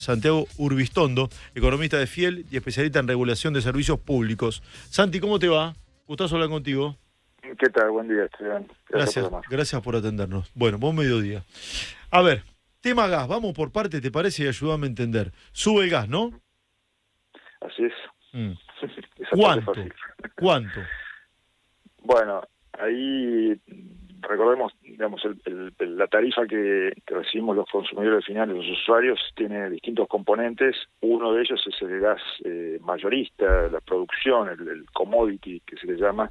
Santiago Urbistondo, economista de Fiel y especialista en regulación de servicios públicos. Santi, ¿cómo te va? Gustazo hablar contigo. ¿Qué tal? Buen día, Esteban. Gracias por llamar. Gracias por atendernos. Bueno, buen mediodía. A ver, tema gas, vamos por parte, ¿te parece? Y ayúdame a entender. Sube el gas, ¿no? Así es. Mm. Esa parte es fácil. ¿Cuánto? Bueno, ahí recordemos, digamos, la tarifa que recibimos los consumidores finales, los usuarios, tiene distintos componentes. Uno de ellos es el gas mayorista, la producción, el commodity que se le llama,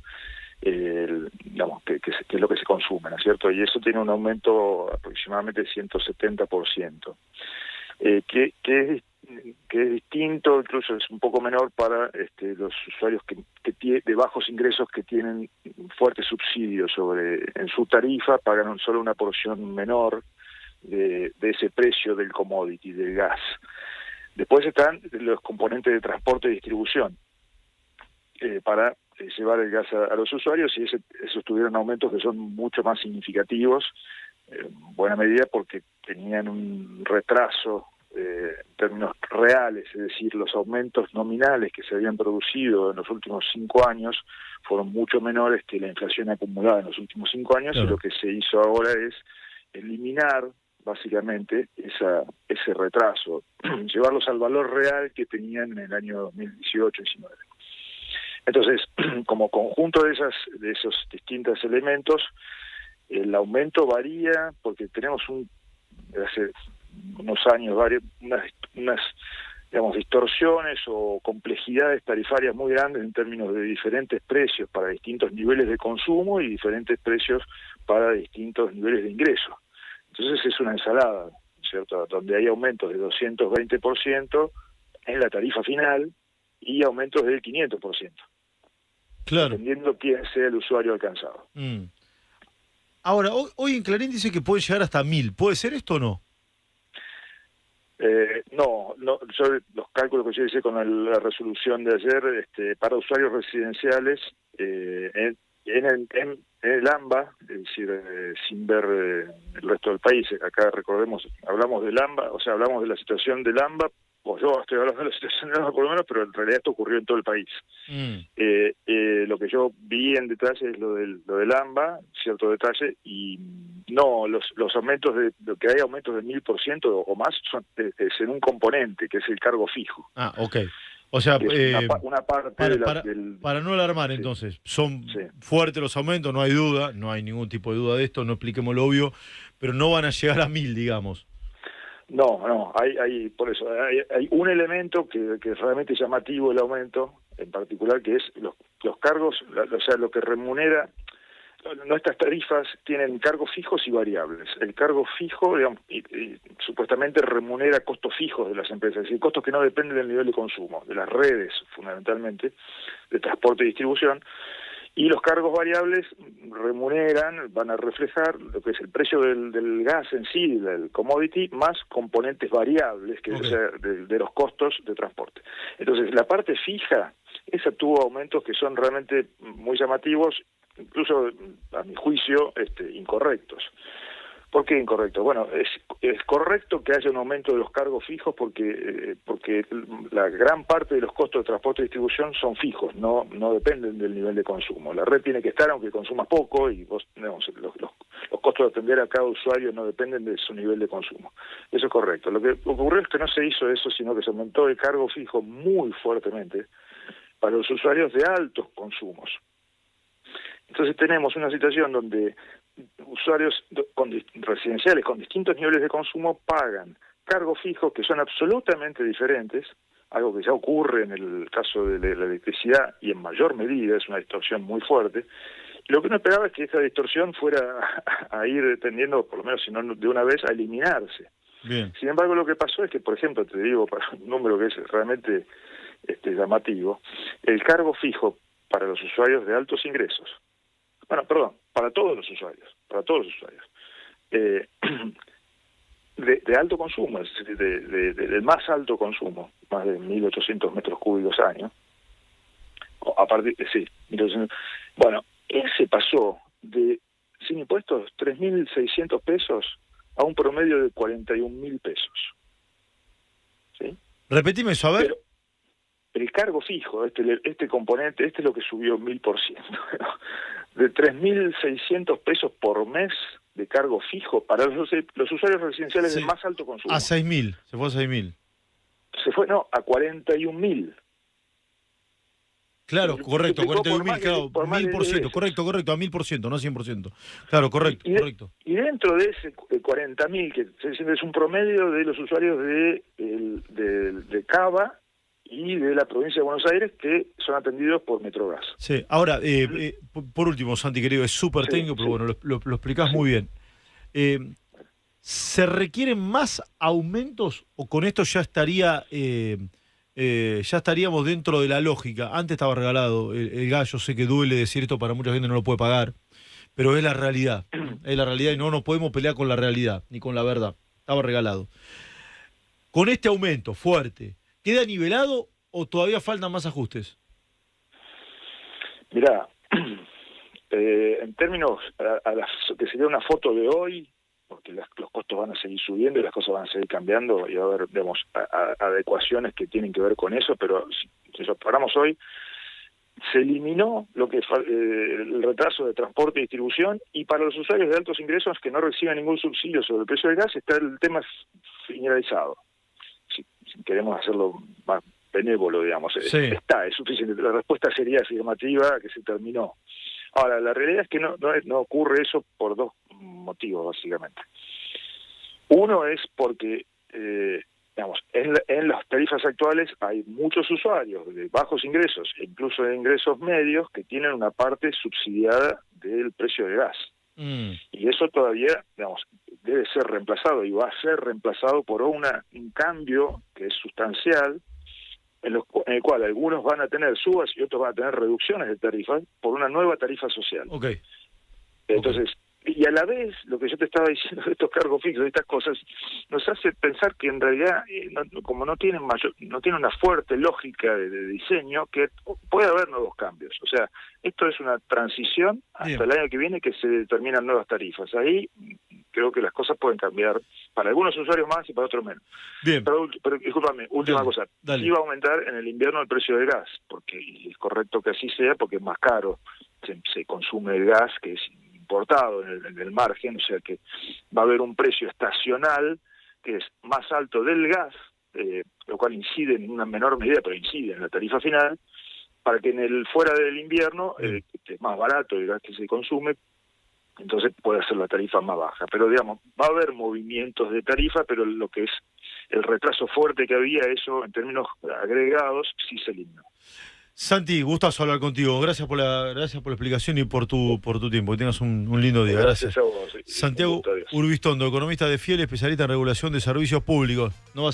digamos, que es lo que se consume, ¿no es cierto? Y eso tiene un aumento aproximadamente del 170%, que es distinto, incluso es un poco menor para los usuarios de bajos ingresos que tienen fuertes subsidios en su tarifa, pagan solo una porción menor de ese precio del commodity, del gas. Después están los componentes de transporte y distribución, para llevar el gas a los usuarios, y esos tuvieron aumentos que son mucho más significativos, en buena medida porque tenían un retraso en términos reales, es decir, los aumentos nominales que se habían producido en los últimos 5 años fueron mucho menores que la inflación acumulada en los últimos 5 años, claro. Y lo que se hizo ahora es eliminar básicamente ese retraso, llevarlos al valor real que tenían en el año 2018-19. Entonces, como conjunto de esos distintos elementos, el aumento varía porque tenemos hace unos años unas digamos, distorsiones o complejidades tarifarias muy grandes en términos de diferentes precios para distintos niveles de consumo y diferentes precios para distintos niveles de ingreso. Entonces es una ensalada, ¿cierto?, donde hay aumentos de 220% en la tarifa final y aumentos del 500%. Claro. Dependiendo quién sea el usuario alcanzado. Ahora, hoy en Clarín dice que puede llegar hasta 1000. ¿Puede ser esto o no? No, yo los cálculos que yo hice con la resolución de ayer, para usuarios residenciales, en el AMBA, es decir, sin ver el resto del país. Acá recordemos, hablamos del AMBA, o sea, hablamos de la situación del AMBA, o yo estoy hablando de la situación del AMBA por lo menos, pero en realidad esto ocurrió en todo el país. Lo que yo vi en detalle es lo del AMBA, cierto detalle, y no, los aumentos lo que hay aumentos del 1000% o más es en un componente, que es el cargo fijo. Ah, ok. O sea, una parte para no alarmar, sí. Entonces, son fuertes los aumentos, no hay duda, no hay ningún tipo de duda de esto, no expliquemos lo obvio, pero no van a llegar a 1000, digamos. No, por eso, hay un elemento que es realmente llamativo, el aumento, en particular, que es los cargos, o sea, lo que remunera. Nuestras tarifas tienen cargos fijos y variables. El cargo fijo, digamos, supuestamente remunera costos fijos de las empresas, es decir, costos que no dependen del nivel de consumo, de las redes, fundamentalmente, de transporte y distribución. Y los cargos variables van a reflejar lo que es el precio del gas en sí, del commodity, más componentes variables, que okay, de los costos de transporte. Entonces, la parte fija, esa tuvo aumentos que son realmente muy llamativos, incluso, a mi juicio, incorrectos. ¿Por qué incorrecto? Bueno, es correcto que haya un aumento de los cargos fijos porque la gran parte de los costos de transporte y distribución son fijos, no dependen del nivel de consumo. La red tiene que estar aunque consumas poco, y vos, digamos, los costos de atender a cada usuario no dependen de su nivel de consumo. Eso es correcto. Lo que ocurrió es que no se hizo eso, sino que se aumentó el cargo fijo muy fuertemente para los usuarios de altos consumos. Entonces tenemos una situación donde usuarios residenciales con distintos niveles de consumo pagan cargos fijos que son absolutamente diferentes, algo que ya ocurre en el caso de la electricidad y en mayor medida, es una distorsión muy fuerte. Y lo que uno esperaba es que esta distorsión fuera a ir tendiendo, por lo menos si no de una vez, a eliminarse. Bien. Sin embargo, lo que pasó es que, por ejemplo, te digo, para un número que es realmente llamativo, el cargo fijo para los usuarios de altos ingresos, para todos los usuarios, de alto consumo, es decir, del más alto consumo, más de 1.800 metros cúbicos año, a partir de, 1.800, bueno, ese pasó de, sin impuestos, 3.600 pesos a un promedio de 41.000 pesos. ¿sí? Repetime eso, a ver. Pero el cargo fijo, este componente, es lo que subió 1000%, de 3.600 pesos por mes de cargo fijo para los usuarios residenciales de más alto consumo. A 6.000, se fue a 6.000. Se fue, no, a 41.000. Claro, correcto, 41.000, claro, 1.000%, correcto, a 1.000%, no 100%. Claro, correcto, correcto. Y dentro de ese 40.000, que es un promedio de los usuarios de Cava y de la provincia de Buenos Aires, que son atendidos por Metrogas. Sí, ahora, por último, Santi, querido, es súper técnico, pero bueno, lo explicás muy bien. ¿Se requieren más aumentos o con esto ya estaría... ya estaríamos dentro de la lógica? Antes estaba regalado el gas, yo sé que duele decir esto, para mucha gente no lo puede pagar, pero es la realidad, y no nos podemos pelear con la realidad, ni con la verdad, estaba regalado. Con este aumento fuerte, ¿queda nivelado o todavía faltan más ajustes? Mirá, en términos que sería una foto de hoy, porque los costos van a seguir subiendo y las cosas van a seguir cambiando, y va a haber, digamos, adecuaciones que tienen que ver con eso, pero si nos paramos hoy, se eliminó lo que el retraso de transporte y distribución, y para los usuarios de altos ingresos que no reciben ningún subsidio sobre el precio del gas, está el tema finalizado. Si queremos hacerlo más benévolo, digamos, sí. Es suficiente. La respuesta sería afirmativa, que se terminó. Ahora, la realidad es que no ocurre eso por dos motivos, básicamente. Uno es porque, digamos, en las tarifas actuales hay muchos usuarios de bajos ingresos, e incluso de ingresos medios, que tienen una parte subsidiada del precio de gas. Y eso todavía, digamos, debe ser reemplazado, y va a ser reemplazado por un cambio que es sustancial, en el cual algunos van a tener subas y otros van a tener reducciones de tarifas por una nueva tarifa social. Okay. Entonces, y a la vez, lo que yo te estaba diciendo de estos cargos fijos, de estas cosas, nos hace pensar que en realidad, como no tienen una fuerte lógica de diseño, que puede haber nuevos cambios. O sea, esto es una transición hasta el año que viene, que se determinan nuevas tarifas. Ahí creo que las cosas pueden cambiar para algunos usuarios más y para otros menos. Bien. Pero discúlpame, última cosa. Dale. Sí va a aumentar en el invierno el precio del gas, porque es correcto que así sea, porque es más caro. Se consume el gas, que es importado en el margen, o sea que va a haber un precio estacional que es más alto del gas, lo cual incide en una menor medida, pero incide en la tarifa final, para que fuera del invierno, que es más barato el gas que se consume, entonces puede ser la tarifa más baja. Pero digamos, va a haber movimientos de tarifa, pero lo que es el retraso fuerte que había, eso en términos agregados, sí se eliminó. Santi, gustazo hablar contigo. Gracias por la explicación y por tu tiempo. Que tengas un lindo día. Gracias. A vos. Santiago Urbistondo, economista de Fiel, especialista en regulación de servicios públicos. No